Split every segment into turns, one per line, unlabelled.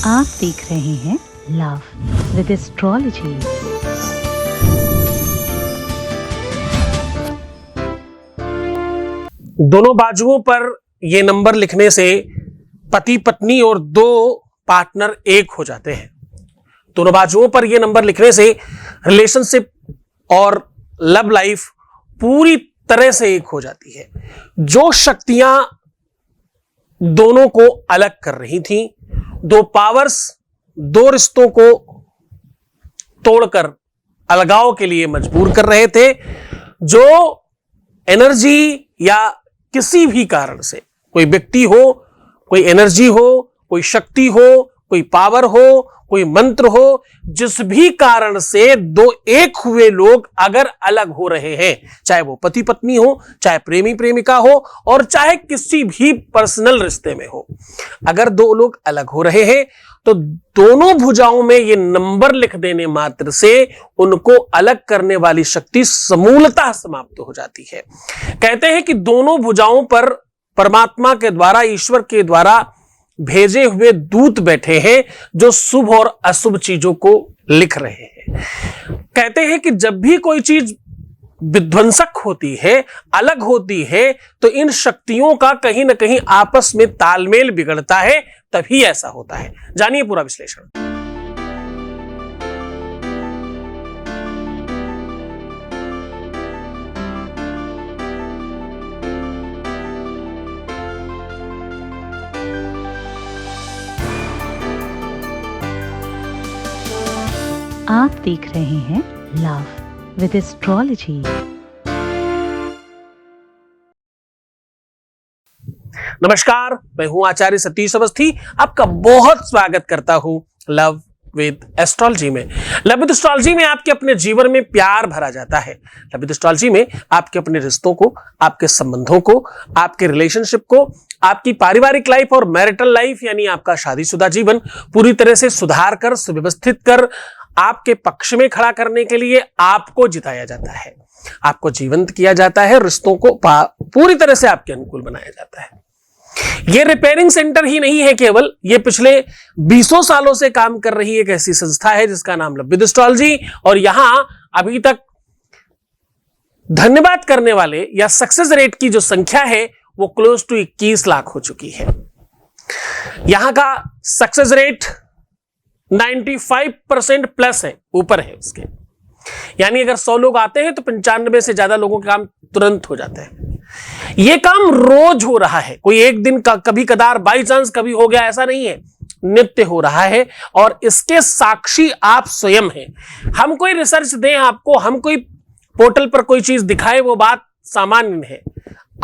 आप देख रहे हैं लव विद एस्ट्रोलॉजी।
दोनों बाजुओं पर ये नंबर लिखने से पति पत्नी और दो पार्टनर एक हो जाते हैं। दोनों बाजुओं पर ये नंबर लिखने से रिलेशनशिप और लव लाइफ पूरी तरह से एक हो जाती है। जो शक्तियां दोनों को अलग कर रही थी, दो पावर्स दो रिश्तों को तोड़कर अलगाव के लिए मजबूर कर रहे थे, जो एनर्जी या किसी भी कारण से कोई व्यक्ति हो, कोई एनर्जी हो, कोई शक्ति हो, कोई पावर हो, कोई मंत्र हो, जिस भी कारण से दो एक हुए लोग अगर अलग हो रहे हैं, चाहे वो पति पत्नी हो, चाहे प्रेमी प्रेमिका हो और चाहे किसी भी पर्सनल रिश्ते में हो, अगर दो लोग अलग हो रहे हैं तो दोनों भुजाओं में ये नंबर लिख देने मात्र से उनको अलग करने वाली शक्ति समूलतः समाप्त हो जाती है। कहते हैं कि दोनों भुजाओं पर परमात्मा के द्वारा, ईश्वर के द्वारा भेजे हुए दूत बैठे हैं जो शुभ और अशुभ चीजों को लिख रहे हैं। कहते हैं कि जब भी कोई चीज विध्वंसक होती है, अलग होती है, तो इन शक्तियों का कहीं ना कहीं आपस में तालमेल बिगड़ता है, तभी ऐसा होता है। जानिए पूरा विश्लेषण।
आप देख रहे हैं लव विद एस्ट्रोलॉजी।
नमस्कार, मैं हूं आचार्य सतीश अवस्थी। आपका बहुत स्वागत करता हूं लव विद एस्ट्रोलॉजी में। लव विद एस्ट्रोलॉजी में आपके अपने जीवन में प्यार भरा जाता है। लव विद एस्ट्रोलॉजी में आपके अपने रिश्तों को, आपके संबंधों को, आपके रिलेशनशिप को, आपकी पारिवारिक लाइफ और मैरिटल लाइफ यानी आपका शादीशुदा जीवन पूरी तरह से सुधार कर, सुव्यवस्थित कर, आपके पक्ष में खड़ा करने के लिए आपको जिताया जाता है, आपको जीवंत किया जाता है, रिश्तों को पूरी तरह से आपके अनुकूल बनाया जाता है। यह रिपेयरिंग सेंटर ही नहीं है केवल, यह पिछले 20 सालों से काम कर रही एक ऐसी संस्था है जिसका नाम लव विद एस्ट्रोलॉजी, और यहां अभी तक धन्यवाद करने वाले या सक्सेस रेट की जो संख्या है वो क्लोज टू 21 लाख हो चुकी है। यहां का सक्सेस रेट 95% प्लस है, ऊपर है उसके। यानी अगर 100 लोग आते हैं तो 95 से ज्यादा लोगों के काम तुरंत हो जाते हैं। यह काम रोज हो रहा है, कोई एक दिन का कभी कदार बाई चांस कभी हो गया ऐसा नहीं है, नित्य हो रहा है और इसके साक्षी आप स्वयं हैं। हम कोई रिसर्च दें आपको, हम कोई पोर्टल पर कोई चीज दिखाए वो बात सामान्य है,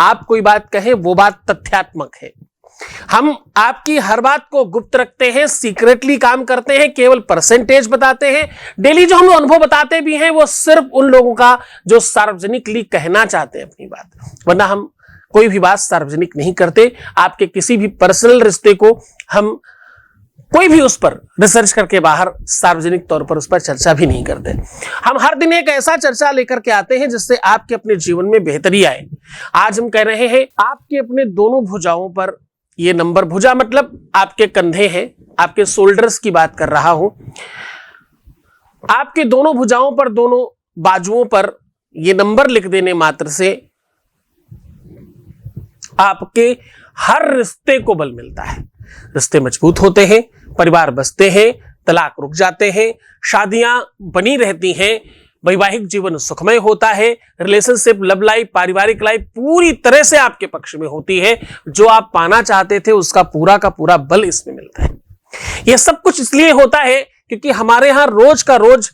आप कोई बात कहें वो बात तथ्यात्मक है। हम आपकी हर बात को गुप्त रखते हैं, सीक्रेटली काम करते हैं, केवल परसेंटेज बताते हैं। डेली जो हम अनुभव बताते भी हैं वो सिर्फ उन लोगों का जो सार्वजनिकली कहना चाहते हैं अपनी बात, वरना हम कोई भी बात सार्वजनिक नहीं करते। आपके किसी भी पर्सनल रिश्ते को हम कोई भी उस पर रिसर्च करके बाहर सार्वजनिक तौर पर उस पर चर्चा भी नहीं करते। हम हर दिन एक ऐसा चर्चा लेकर के आते हैं जिससे आपके अपने जीवन में बेहतरी आए। आज हम कह रहे हैं आपके अपने दोनों भुजाओं पर ये नंबर, भुजा मतलब आपके कंधे हैं, आपके शोल्डर्स की बात कर रहा हूं। आपके दोनों भुजाओं पर, दोनों बाजुओं पर ये नंबर लिख देने मात्र से आपके हर रिश्ते को बल मिलता है। रिश्ते मजबूत होते हैं, परिवार बसते हैं, तलाक रुक जाते हैं, शादियां बनी रहती हैं, वैवाहिक जीवन सुखमय होता है, रिलेशनशिप, लव लाइफ, पारिवारिक लाइफ पूरी तरह से आपके पक्ष में होती है। जो आप पाना चाहते थे उसका पूरा का पूरा बल इसमें मिलता है। यह सब कुछ इसलिए होता है क्योंकि हमारे यहां रोज का रोज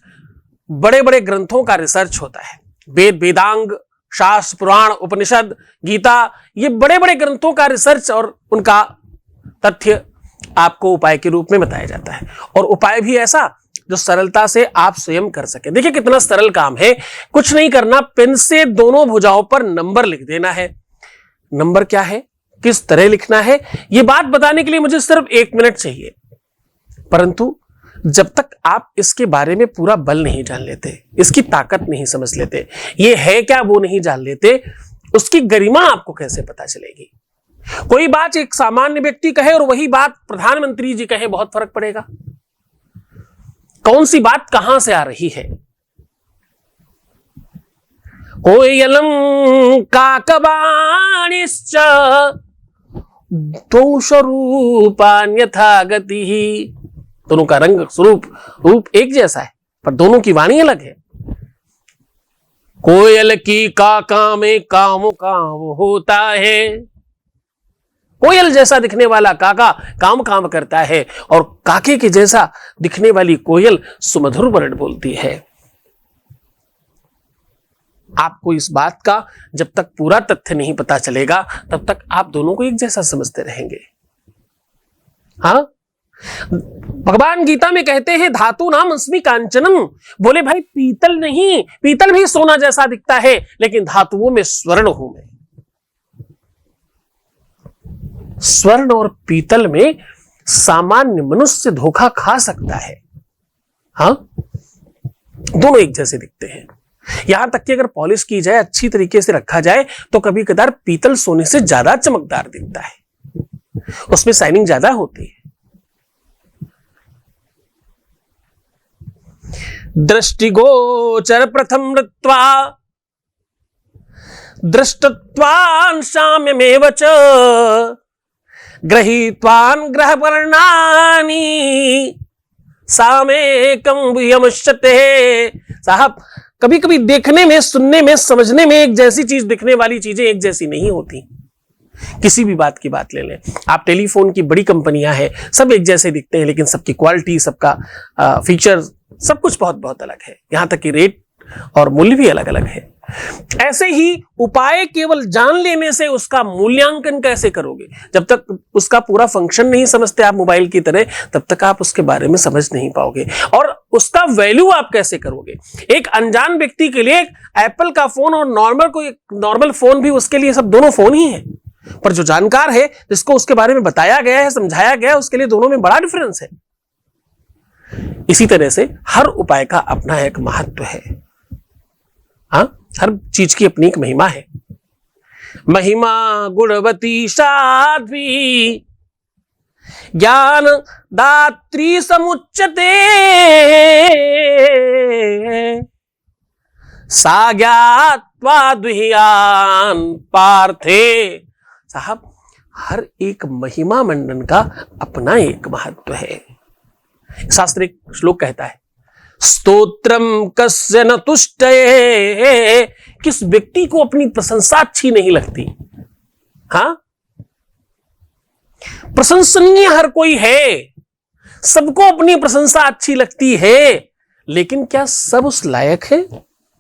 बड़े बड़े ग्रंथों का रिसर्च होता है। वेद, वेदांग, शास्त्र, पुराण, उपनिषद, गीता, ये बड़े बड़े ग्रंथों का रिसर्च और उनका तथ्य आपको उपाय के रूप में बताया जाता है, और उपाय भी ऐसा जो सरलता से आप स्वयं कर सके। देखिए कितना सरल काम है, कुछ नहीं करना, पेन से दोनों भुजाओं पर नंबर लिख देना है। नंबर क्या है, किस तरह लिखना है, यह बात बताने के लिए मुझे सिर्फ 1 मिनट चाहिए, परंतु जब तक आप इसके बारे में पूरा बल नहीं जान लेते, इसकी ताकत नहीं समझ लेते, ये है क्या वो नहीं जान लेते, उसकी गरिमा आपको कैसे पता चलेगी। कोई बात एक सामान्य व्यक्ति कहे और वही बात प्रधानमंत्री जी कहे, बहुत फर्क पड़ेगा। कौन सी बात कहां से आ रही है? कोयलम काकवाणिश्च दोषरूपान्यथा गति। दोनों का रंग रूप एक जैसा है, पर दोनों की वाणी अलग है। कोयल की काका में काम होता है। कोयल जैसा दिखने वाला काका काम करता है, और काके के जैसा दिखने वाली कोयल सुमधुर वर्ण बोलती है। आपको इस बात का जब तक पूरा तथ्य नहीं पता चलेगा, तब तक आप दोनों को एक जैसा समझते रहेंगे। हाँ, भगवान गीता में कहते हैं धातु नाम अस्मि कांचनम। बोले भाई पीतल नहीं, पीतल भी सोना जैसा दिखता है, लेकिन धातुओं में स्वर्ण हूं मैं। स्वर्ण और पीतल में सामान्य मनुष्य धोखा खा सकता है। हाँ, दोनों एक जैसे दिखते हैं। यहां तक कि अगर पॉलिश की जाए, अच्छी तरीके से रखा जाए, तो कभी कदार पीतल सोने से ज्यादा चमकदार दिखता है, उसमें शाइनिंग ज्यादा होती है। दृष्टिगोचर प्रथम ऋत्वा दृष्टत्वान् साम्यमेव च गृहीत्वान् ग्रहपर्णानि सामेकं वियमुष्यते। साहब, कभी कभी देखने में, सुनने में, समझने में एक जैसी चीज दिखने वाली चीजें एक जैसी नहीं होती। किसी भी बात की बात ले लें आप, टेलीफोन की बड़ी कंपनियां हैं, सब एक जैसे दिखते हैं, लेकिन सबकी क्वालिटी, सबका फीचर, सब कुछ बहुत बहुत अलग है। यहां तक कि रेट और मूल्य भी अलग अलग है। ऐसे ही उपाय केवल जान लेने से उसका मूल्यांकन कैसे करोगे? जब तक उसका पूरा फंक्शन नहीं समझते आप मोबाइल की तरह, तब तक आप उसके बारे में समझ नहीं पाओगे। और उसका वैल्यू आप कैसे करोगे? एक अनजान व्यक्ति के लिए एप्पल का फोन और नॉर्मल फोन भी उसके लिए सब दोनों फोन ही है, पर जो जानकार है, जिसको उसके बारे में बताया गया है, समझाया गया है, उसके लिए दोनों में बड़ा डिफरेंस है। इसी तरह से हर उपाय का अपना एक महत्व है। हाँ, हर चीज की अपनी एक महिमा है। महिमा गुणवती साध्वी ज्ञान दात्री समुच्यते सा ज्ञात्वा द्विहियान पार्थे। साहब, हर एक महिमा मंडन का अपना एक महत्व है। शास्त्र एक श्लोक कहता है, स्तोत्रम कस्य न तुष्टये। किस व्यक्ति को अपनी प्रशंसा अच्छी नहीं लगती? हाँ, प्रशंसनीय हर कोई है, सबको अपनी प्रशंसा अच्छी लगती है, लेकिन क्या सब उस लायक है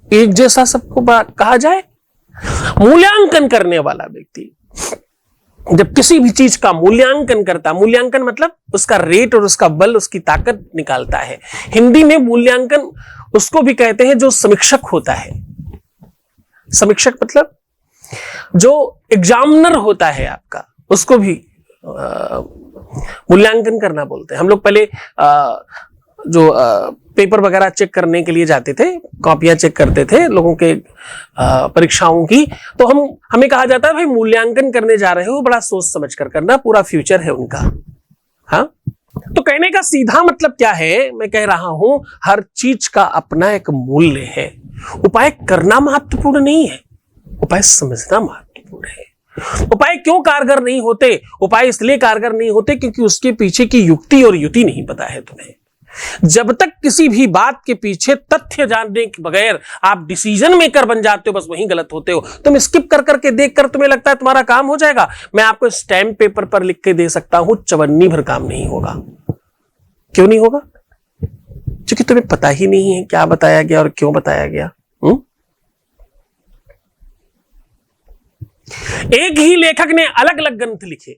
एक जैसा सबको कहा जाए? मूल्यांकन करने वाला व्यक्ति जब किसी भी चीज का मूल्यांकन करता, मूल्यांकन मतलब उसका रेट और उसका बल, उसकी ताकत निकालता है। हिंदी में मूल्यांकन उसको भी कहते हैं जो समीक्षक होता है। समीक्षक मतलब जो एग्जामिनर होता है आपका, उसको भी मूल्यांकन करना बोलते हैं। हम लोग पहले जो पेपर वगैरह चेक करने के लिए जाते थे, कॉपियां चेक करते थे लोगों के परीक्षाओं की, तो हमें कहा जाता है भाई मूल्यांकन करने जा रहे हो, बड़ा सोच समझ कर करना, पूरा फ्यूचर है उनका। हाँ, तो कहने का सीधा मतलब क्या है? मैं कह रहा हूं हर चीज का अपना एक मूल्य है। उपाय करना महत्वपूर्ण नहीं है, उपाय समझना महत्वपूर्ण है। उपाय क्यों कारगर नहीं होते? उपाय इसलिए कारगर नहीं होते क्योंकि उसके पीछे की युक्ति और युति नहीं पता है तुम्हें। जब तक किसी भी बात के पीछे तथ्य जानने के बगैर आप डिसीजन मेकर बन जाते हो, बस वहीं गलत होते हो। तुम स्किप कर करके देख कर तुम्हें लगता है तुम्हारा काम हो जाएगा। मैं आपको स्टैम्प पेपर पर लिख के दे सकता हूं, चवन्नी भर काम नहीं होगा। क्यों नहीं होगा? क्योंकि तुम्हें पता ही नहीं है क्या बताया गया और क्यों बताया गया। एक ही लेखक ने अलग अलग ग्रंथ लिखे।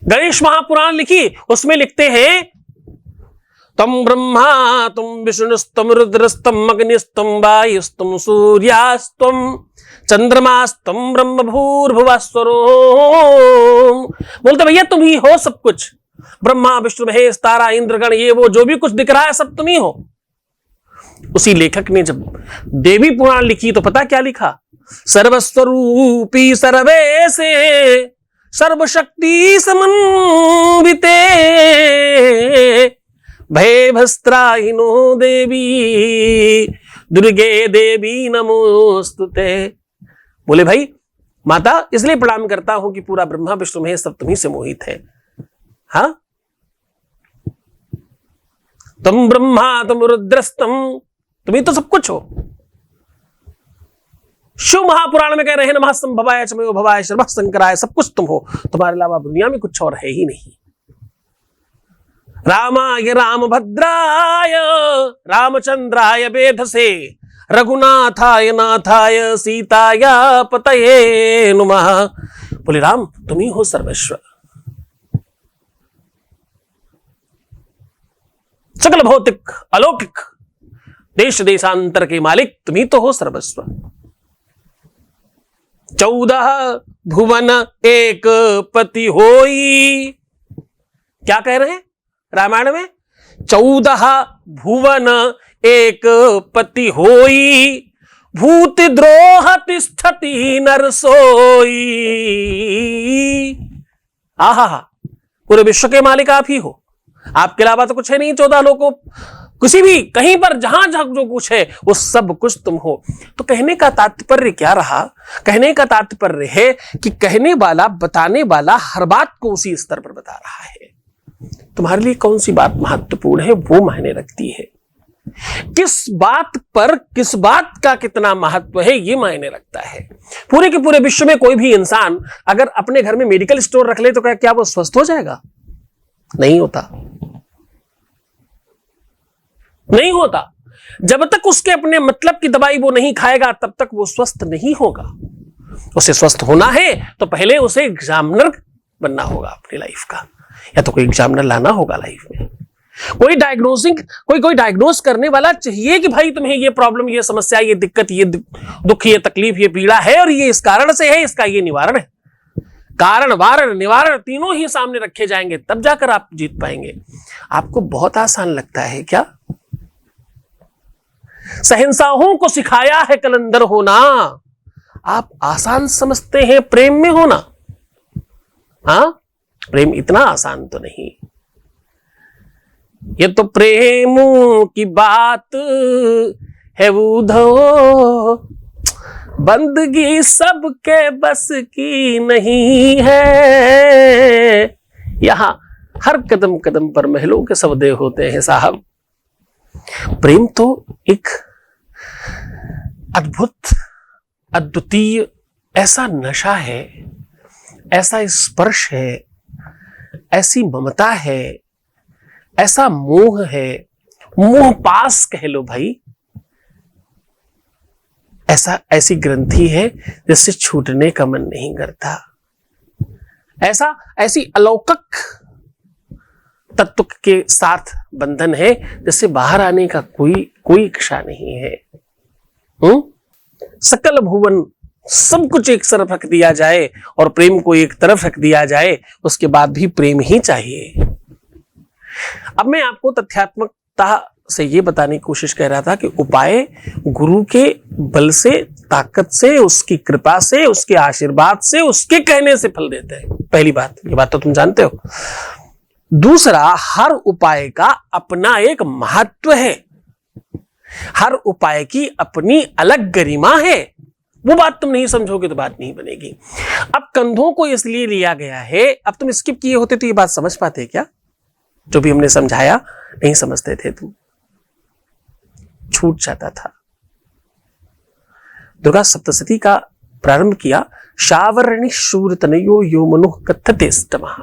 गणेश महापुराण लिखी, उसमें लिखते हैं तम ब्रह्मा तुम विष्णुस्तम रुद्रस्तम अग्निस्तम वायुस्तम सूर्यास्तम चंद्रमास्तम ब्रह्म भूर्भुवस्वरो। बोलते भैया तुम ही हो सब कुछ, ब्रह्मा विष्णु महेश तारा इंद्रगण, ये वो जो भी कुछ दिख रहा है सब तुम ही हो। उसी लेखक ने जब देवी पुराण लिखी तो पता क्या लिखा? सर्वस्वरूपी सर्वेशे सर्वशक्ति समन्विते भयभस्त्राहिनो देवी दुर्गे देवी नमोस्तुते। बोले भाई माता इसलिए प्रणाम करता हूं कि पूरा ब्रह्मा विष्णु महेश सब तुम्ही से मोहित है। हाँ, तुम ब्रह्मा तुम रुद्रस्तम, तुम्ही तो सब कुछ हो। शिव महापुराण में कह रहे हैं नमः संभवाय चमयो भवाय सर्वः शंकराय, सब कुछ तुम हो, तुम्हारे अलावा दुनिया में कुछ और है ही नहीं। रामाय रामभद्राय रामचंद्राय वेधसे रघुनाथाय नाथाय सीताय पतये नुमः। बोले राम तुम ही हो सर्वस्व, सकल भौतिक अलौकिक देश देशांतर के मालिक तुम ही तो हो सर्वस्व। 14 भुवन एक पति होई, क्या कह रहे हैं रामायण में? 14 भुवन एक पति होई भूत द्रोह तिष्ठति नर सोई। आहा, पूरे विश्व के मालिक आप ही हो, आपके अलावा तो कुछ है नहीं। 14 लोगों किसी भी कहीं पर जहां जहां जो कुछ है वो सब कुछ तुम हो। तो कहने का तात्पर्य क्या रहा? कहने का तात्पर्य है कि कहने वाला बताने वाला हर बात को उसी स्तर पर बता रहा है। तुम्हारे लिए कौन सी बात महत्वपूर्ण है वो मायने रखती है। किस बात पर किस बात का कितना महत्व है ये मायने रखता है। पूरे के पूरे विश्व में कोई भी इंसान अगर अपने घर में मेडिकल स्टोर रख ले तो क्या वो स्वस्थ हो जाएगा? नहीं होता, नहीं होता। जब तक उसके अपने मतलब की दवाई वो नहीं खाएगा तब तक वो स्वस्थ नहीं होगा। उसे स्वस्थ होना है तो पहले उसे एग्जामिनर बनना होगा अपनी लाइफ का, या तो कोई एग्जामिनर लाना होगा लाइफ में। कोई डायग्नोसिंग कोई डायग्नोस करने वाला चाहिए कि भाई तुम्हें ये प्रॉब्लम, ये समस्या, ये दिक्कत, ये दुख, ये तकलीफ, ये पीड़ा है और ये इस कारण से है, इसका ये निवारण है। कारण वारण निवारण तीनों ही सामने रखे जाएंगे तब जाकर आप जीत पाएंगे। आपको बहुत आसान लगता है क्या? शहंशाहों को सिखाया है कलंदर होना, आप आसान समझते हैं प्रेम में होना? हाँ, प्रेम इतना आसान तो नहीं। ये तो प्रेम की बात है उधो, बंदगी सबके बस की नहीं है। यहां हर कदम कदम पर महलों के सौदे होते हैं साहब। प्रेम तो एक अद्भुत अद्वितीय ऐसा नशा है, ऐसा स्पर्श है, ऐसी ममता है, ऐसा मोह है, मोह पास कह लो भाई। ऐसी ग्रंथि है जिससे छूटने का मन नहीं करता। ऐसी अलौकिक तत्व के साथ बंधन है जिससे बाहर आने का कोई इच्छा नहीं है। सकल भुवन सब कुछ एक तरफ रख दिया जाए और प्रेम को एक तरफ रख दिया जाए, उसके बाद भी प्रेम ही चाहिए। अब मैं आपको तथ्यात्मकता से ये बताने की कोशिश कर रहा था कि उपाय गुरु के बल से, ताकत से, उसकी कृपा से, उसके आशीर्वाद से, उसके कहने से फल देते हैं। पहली बात, ये बात तो तुम जानते हो। दूसरा, हर उपाय का अपना एक महत्व है, हर उपाय की अपनी अलग गरिमा है। वो बात तुम नहीं समझोगे तो बात नहीं बनेगी। अब कंधों को इसलिए लिया गया है, अब तुम स्किप किए होते तो ये बात समझ पाते क्या? जो भी हमने समझाया नहीं समझते थे तुम, छूट जाता था। दुर्गा सप्तशती का प्रारंभ किया, शावर्णि शूर तनयो यो मनुः कथते स्तमः।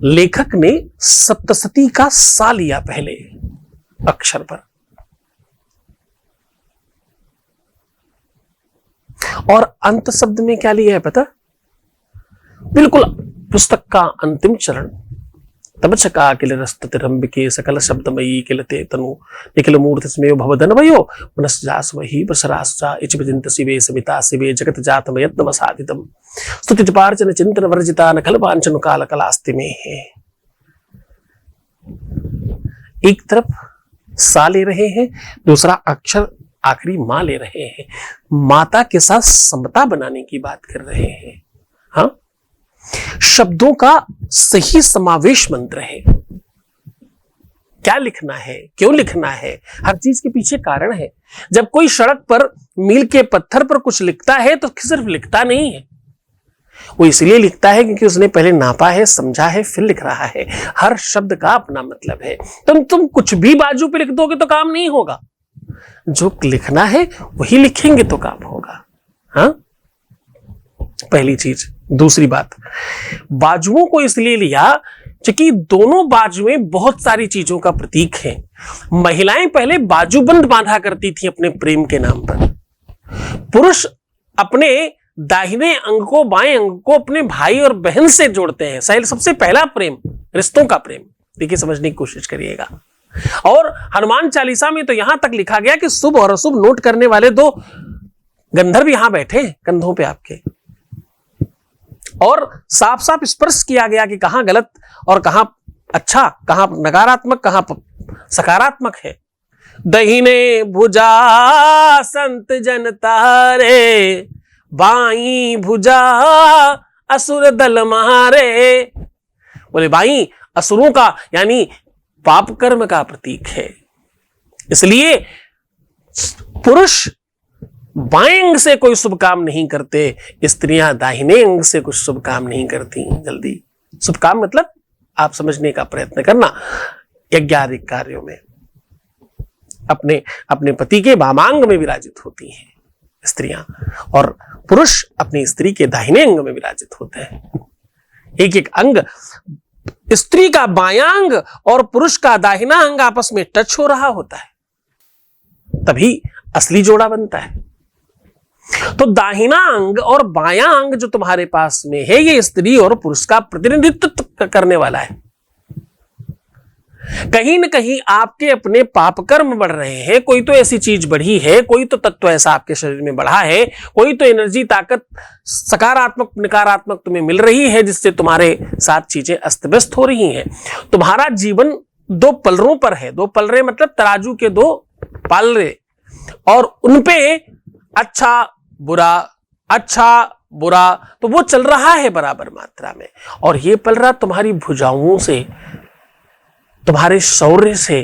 लेखक ने सप्तशती का सा लिया पहले अक्षर पर, और अंत शब्द में क्या लिया है पता? बिल्कुल पुस्तक का अंतिम चरण, तब चका किल रस्ततिरंबिके सकल शब्दमयी किलते तनु निखिल मूर्ति स्मेय भवधनवयो मनस्जास वही बसरास्चा इच विदित शिवे समिता शिवे जगत जातमयत्नम साधितम स्तुति पार्चन चिंतन वर्जिता नखल वांचन काल कलास्ति में है। एक तरफ सा ले रहे हैं, दूसरा अक्षर आखिरी मां ले रहे हैं, माता के साथ समता बनाने की बात कर रहे हैं। हाँ, शब्दों का सही समावेश मंत्र है। क्या लिखना है, क्यों लिखना है, हर चीज के पीछे कारण है। जब कोई सड़क पर मील के पत्थर पर कुछ लिखता है तो सिर्फ लिखता नहीं है, वो इसलिए लिखता है क्योंकि उसने पहले नापा है, समझा है, फिर लिख रहा है। हर शब्द का अपना मतलब है। तुम कुछ भी बाजू पे लिख दोगे तो काम नहीं होगा। जो लिखना है वही लिखेंगे तो काम होगा। हाँ, पहली चीज। दूसरी बात, बाजुओं को इसलिए लिया क्योंकि दोनों बाजुएं बहुत सारी चीजों का प्रतीक हैं। महिलाएं पहले बाजूबंद बांधा करती थी अपने प्रेम के नाम पर। पुरुष अपने दाहिने अंग को, बाएं अंग को अपने भाई और बहन से जोड़ते हैं। सबसे पहला प्रेम रिश्तों का प्रेम। देखिए, समझने की कोशिश करिएगा। और हनुमान चालीसा में तो यहां तक लिखा गया कि शुभ और अशुभ नोट करने वाले दो गंधर्व यहां बैठे कंधों पे आपके, और साफ साफ स्पर्श किया गया कि कहां गलत और कहां अच्छा, कहां नकारात्मक, कहां सकारात्मक है। दहिने भुजा संत जन तारे, बाई भुजा असुर दल मारे। बोले बाई असुरों का यानी पाप कर्म का प्रतीक है। इसलिए पुरुष बाएं अंग से कोई शुभ काम नहीं करते, स्त्रियां दाहिने अंग से कुछ शुभ काम नहीं करती। जल्दी शुभ काम मतलब आप समझने का प्रयत्न करना। यज्ञादिक कार्यों में अपने अपने पति के वामांग में विराजित होती हैं स्त्रियां, और पुरुष अपनी स्त्री के दाहिने अंग में विराजित होते हैं। एक एक अंग, स्त्री का बायां अंग और पुरुष का दाहिना अंग आपस में टच हो रहा होता है, तभी असली जोड़ा बनता है। तो दाहिना अंग और बायां अंग जो तुम्हारे पास में है, ये स्त्री और पुरुष का प्रतिनिधित्व करने वाला है। कहीं न कहीं आपके अपने पाप कर्म बढ़ रहे हैं। कोई तो ऐसी चीज बढ़ी है, कोई तो तत्व ऐसा आपके शरीर में बढ़ा है, कोई तो एनर्जी, ताकत सकारात्मक नकारात्मक तुम्हें मिल रही है, जिससे तुम्हारे साथ चीजें अस्त व्यस्त हो रही हैं। तुम्हारा जीवन दो पलरों पर है। दो पलरे मतलब तराजू के दो पालरे, और उनपे अच्छा बुरा तो वो चल रहा है बराबर मात्रा में। और ये पलरा तुम्हारी भुजाओं से, तुम्हारे शौर्य से,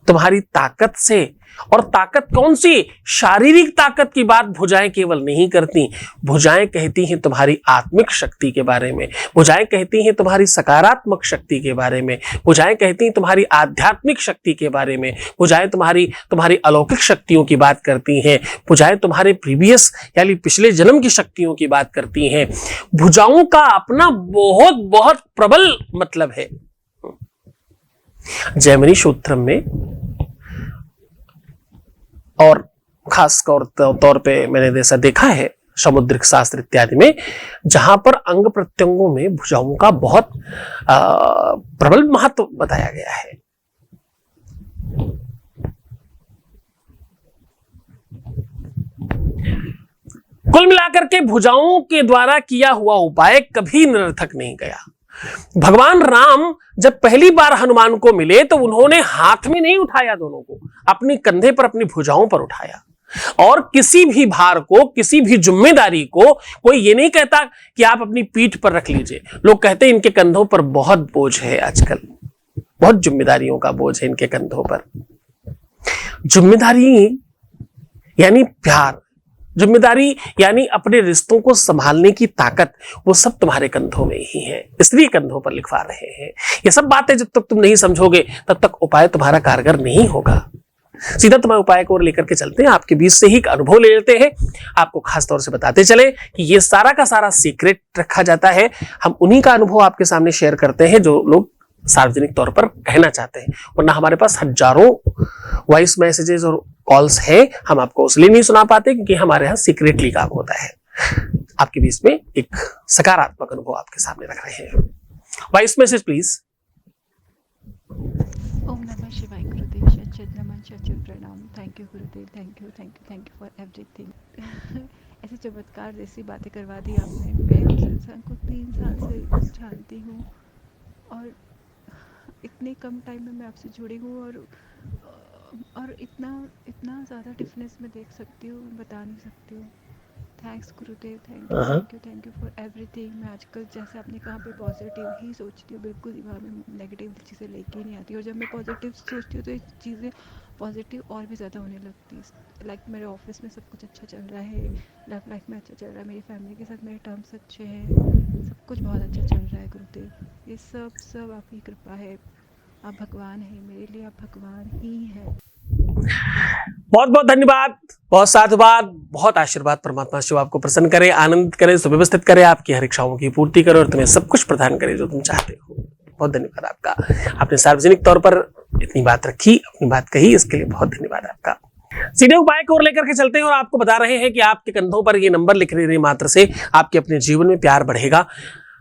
तुम्हारी ताकत से। और ताकत कौन सी? शारीरिक ताकत की बात भुजाएं केवल नहीं करती। भुजाएं कहती हैं तुम्हारी आत्मिक शक्ति के बारे में, भुजाएं कहती हैं तुम्हारी सकारात्मक शक्ति के बारे में, भुजाएं कहती हैं तुम्हारी आध्यात्मिक शक्ति के बारे में, भुजाएं तुम्हारी अलौकिक शक्तियों की बात करती हैं, भुजाएं तुम्हारे प्रीवियस यानी पिछले जन्म की शक्तियों की बात करती हैं। भुजाओं का अपना बहुत बहुत प्रबल मतलब है। जैमिनी सूत्रम में और खास तौर पे मैंने ऐसा देखा है समुद्रिक शास्त्र इत्यादि में, जहां पर अंग प्रत्यंगों में भुजाओं का बहुत प्रबल महत्व बताया गया है। कुल मिलाकर के भुजाओं के द्वारा किया हुआ उपाय कभी निरर्थक नहीं गया। भगवान राम जब पहली बार हनुमान को मिले तो उन्होंने हाथ में नहीं उठाया, दोनों को अपने कंधे पर, अपनी भुजाओं पर उठाया। और किसी भी भार को, किसी भी जिम्मेदारी को कोई ये नहीं कहता कि आप अपनी पीठ पर रख लीजिए। लोग कहते हैं इनके कंधों पर बहुत बोझ है, आजकल बहुत जिम्मेदारियों का बोझ है इनके कंधों पर। जिम्मेदारी यानी प्यार, जिम्मेदारी यानी अपने रिश्तों को संभालने की ताकत, वो सब तुम्हारे कंधों में ही है, इसलिए कंधों पर लिखवा रहे हैं। ये सब बातें जब तक तुम नहीं समझोगे तब तक उपाय तुम्हारा कारगर नहीं होगा। सीधा तुम्हारे उपाय को लेकर के चलते हैं, आपके बीच से ही एक अनुभव ले लेते हैं। आपको खास तौर से बताते चले कि ये सारा का सारा सीक्रेट रखा जाता है। हम उन्हीं का अनुभव आपके सामने शेयर करते हैं जो लोग सार्वजनिक तौर पर कहना चाहते हैं, वरना हमारे पास हजारों वॉइस मैसेजेस और कॉल्स हैं, हम आपको इसलिए नहीं सुना पाते क्योंकि हमारे यहाँ सीक्रेटली काम होता है। आपके बीच में एक सकारात्मक अनुभव आपके सामने रख रहे हैं। Voice message please.
ओम नमः शिवाय। गुरुदेव शत नमन शत प्रणाम। Thank you Gurudev, thank you for everything. ऐसे चमत्कार जैसी बातें करवा दी आपने। मैं उस इंसान को 3 साल से जानती हूँ और इतने कम टाइम में मैं आपसे जुड़ी हूँ और और इतना इतना ज़्यादा डिफरेंस मैं देख सकती हूँ, बता नहीं सकती हूँ। Thanks Gurudev, thank you for everything. मैं आजकल जैसे आपने कहा पे पॉजिटिव ही सोचती हूँ, बिल्कुल दिमाग में नेगेटिव चीज़ें लेके ही नहीं आती, और जब मैं पॉजिटिव सोचती हूँ तो ये चीज़ें पॉजिटिव और भी ज़्यादा होने लगती है। लाइक मेरे ऑफिस में सब कुछ अच्छा चल रहा है, लव लाइफ में अच्छा चल रहा है, मेरी फैमिली के साथ मेरे टर्म्स अच्छे हैं, सब कुछ बहुत अच्छा चल रहा है गुरुदेव। ये सब आपकी कृपा है, आप भगवान हैं मेरे लिए, आप भगवान ही हैं।
बहुत बहुत धन्यवाद, बहुत साधुवाद, बहुत आशीर्वाद। परमात्मा शिव आपको प्रसन्न करे, आनंद करे, सुव्यवस्थित करे, आपकी हर इच्छाओं की पूर्ति करे और तुम्हें सब कुछ प्रदान करे जो तुम चाहते हो। बहुत धन्यवाद आपका। आपने सार्वजनिक तौर पर इतनी बात रखी, अपनी बात कही, इसके लिए बहुत धन्यवाद आपका। सीधे उपाय को और लेकर के चलते हैं और आपको बता रहे हैं कि आपके कंधों पर ये नंबर लिख देने मात्र से आपके अपने जीवन में प्यार बढ़ेगा।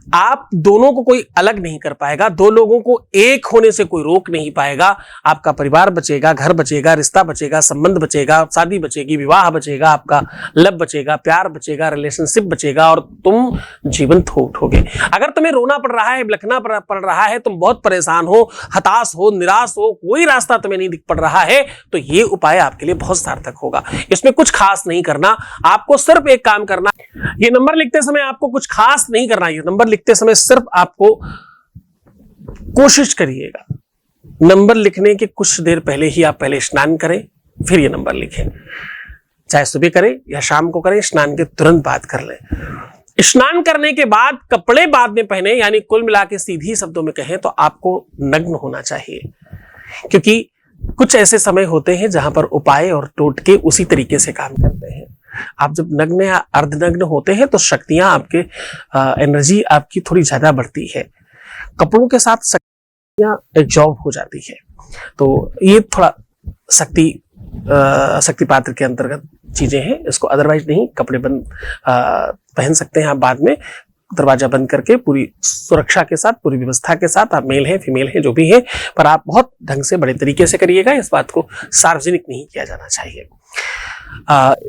आप दोनों को कोई अलग नहीं कर पाएगा, दो लोगों को एक होने से कोई रोक नहीं पाएगा। आपका परिवार बचेगा, घर बचेगा, रिश्ता बचेगा, संबंध बचेगा, शादी बचेगी, विवाह बचेगा, आपका लव बचेगा, प्यार बचेगा, रिलेशनशिप बचेगा और तुम जीवंत हो उठोगे। अगर तुम्हें रोना पड़ रहा है, बिलखना पड़ रहा है, तुम बहुत परेशान हो, हताश हो, निराश हो, कोई रास्ता तुम्हें नहीं दिख पड़ रहा है, तो ये उपाय आपके लिए बहुत सार्थक होगा। इसमें कुछ खास नहीं करना, आपको सिर्फ एक काम करना। ये नंबर लिखते समय आपको कुछ खास नहीं करना, ये नंबर लिखते समय सिर्फ आपको कोशिश करिएगा, नंबर लिखने के कुछ देर पहले ही आप पहले स्नान करें, फिर ये नंबर लिखें। चाहे सुबह करें या शाम को करें, स्नान के तुरंत बाद कर लें। स्नान करने के बाद कपड़े बाद में पहने, यानी कुल मिला के सीधी शब्दों में कहें तो आपको नग्न होना चाहिए, क्योंकि कुछ ऐसे समय होते हैं जहां पर उपाय और टोटके उसी तरीके से काम करते हैं। आप जब नग्न या अर्धनग्न होते हैं तो शक्तियां आपके एनर्जी आपकी थोड़ी ज्यादा बढ़ती है, कपड़ों के साथ शक्तियां एब्जॉर्ब हो जाती है। तो ये थोड़ा शक्ति पात्र के अंतर्गत चीजें हैं, इसको अदरवाइज नहीं, कपड़े बंद पहन सकते हैं आप बाद में, दरवाजा बंद करके पूरी सुरक्षा के साथ, पूरी व्यवस्था के साथ। आप मेल हैं फीमेल हैं जो भी है, पर आप बहुत ढंग से बड़े तरीके से करिएगा, इस बात को सार्वजनिक नहीं किया जाना चाहिए।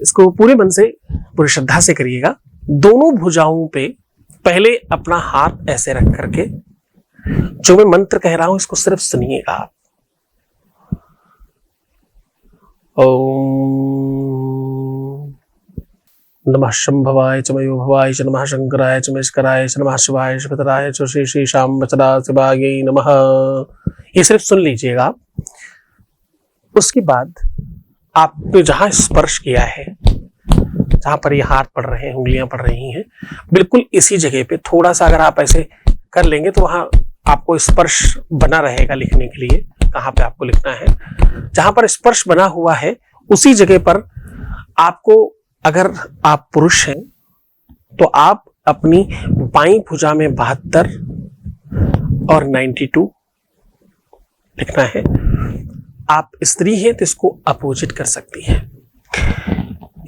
इसको पूरे मन से, पूरी श्रद्धा से करिएगा। दोनों भुजाओं पे पहले अपना हाथ ऐसे रख करके, जो मैं मंत्र कह रहा हूं इसको सिर्फ सुनिएगा आप। ओम नमः शंभवाय च मयोभवाय च नमः शंकराय च महेश्वराय च नमः शिवाय शिवतराय च श्री श्री शाम वचना शिवाय नमः। ये सिर्फ सुन लीजिएगा। उसके बाद आपने जहां स्पर्श किया है, जहां पर ये हाथ पड़ रहे हैं, उंगलियां पड़ रही हैं, बिल्कुल इसी जगह पे थोड़ा सा अगर आप ऐसे कर लेंगे तो वहां आपको स्पर्श बना रहेगा लिखने के लिए। कहां पे आपको लिखना है, जहां पर स्पर्श बना हुआ है उसी जगह पर आपको, अगर आप पुरुष हैं तो आप अपनी बाईं भुजा में 72 और 92 लिखना है। आप स्त्री हैं तो इसको अपोजिट कर सकती हैं।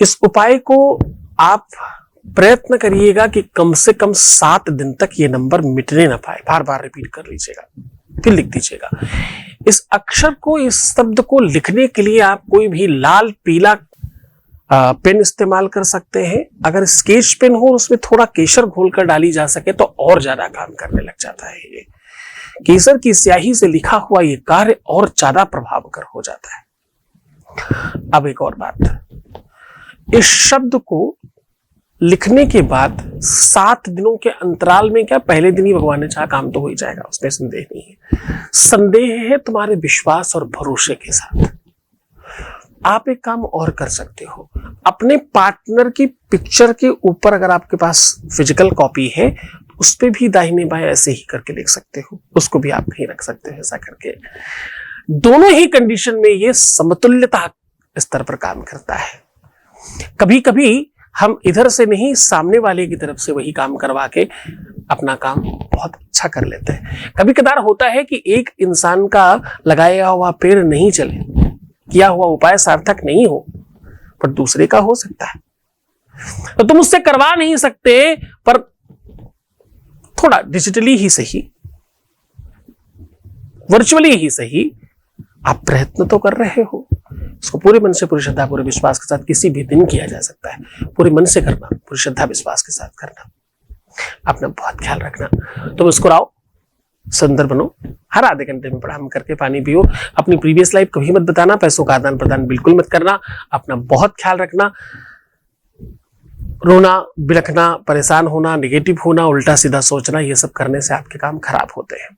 इस उपाय को आप प्रयत्न करिएगा कि कम से कम 7 दिन तक ये नंबर मिटने ना पाए। बार बार रिपीट कर लीजिएगा, फिर लिख दीजिएगा। इस अक्षर को, इस शब्द को लिखने के लिए आप कोई भी लाल पीला पेन इस्तेमाल कर सकते हैं। अगर स्केच पेन हो उसमें थोड़ा केसर घोलकर डाली जा सके तो और ज्यादा काम करने लग जाता है। ये केसर की स्याही से लिखा हुआ ये कार्य और ज्यादा प्रभावकर हो जाता है। अब एक और बात, इस शब्द को लिखने के बाद 7 दिनों के अंतराल में, क्या पहले दिन ही भगवान ने चाहा काम तो हो ही जाएगा, उसमें संदेह नहीं है। संदेह है तुम्हारे विश्वास और भरोसे के साथ। आप एक काम और कर सकते हो, अपने पार्टनर की पिक्चर के ऊपर अगर आपके पास फिजिकल कॉपी है उस पे भी दाहिने बाएं ऐसे ही करके लिख सकते हो, उसको भी आप कहीं रख सकते हो। ऐसा करके दोनों ही कंडीशन में ये समतुल्यता स्तर पर काम करता है। कभी कभी हम इधर से नहीं, सामने वाले की तरफ से वही काम करवा के अपना काम बहुत अच्छा कर लेते हैं। कभी कदार होता है कि एक इंसान का लगाया हुआ पेड़ नहीं चले, किया हुआ उपाय सार्थक नहीं हो, पर दूसरे का हो सकता है। तो तुम उससे करवा नहीं सकते, पर थोड़ा डिजिटली ही सही, वर्चुअली ही सही, आप प्रयत्न तो कर रहे हो। इसको पूरे मन से, पूरी श्रद्धा, पूरे विश्वास के साथ किसी भी दिन किया जा सकता है। पूरे मन से करना, पूरी श्रद्धा विश्वास के साथ करना। अपना बहुत ख्याल रखना। तो मुस्कुराओ, सुंदर बनो। हर आधे घंटे में प्रणाम करके पानी पियो। अपनी प्रीवियस लाइफ कभी मत बताना, पैसों का आदान प्रदान बिल्कुल मत करना, अपना बहुत ख्याल रखना। रोना, बिलखना, परेशान होना, निगेटिव होना, उल्टा सीधा सोचना, ये सब करने से आपके काम खराब होते हैं।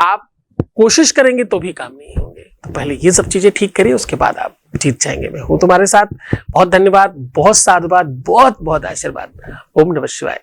आप कोशिश करेंगे तो भी काम नहीं होंगे। तो पहले ये सब चीजें ठीक करिए, उसके बाद आप जीत जाएंगे। मैं हूं तुम्हारे साथ। बहुत धन्यवाद, बहुत साधुवाद, बहुत बहुत आशीर्वाद। ओम नमः शिवाय।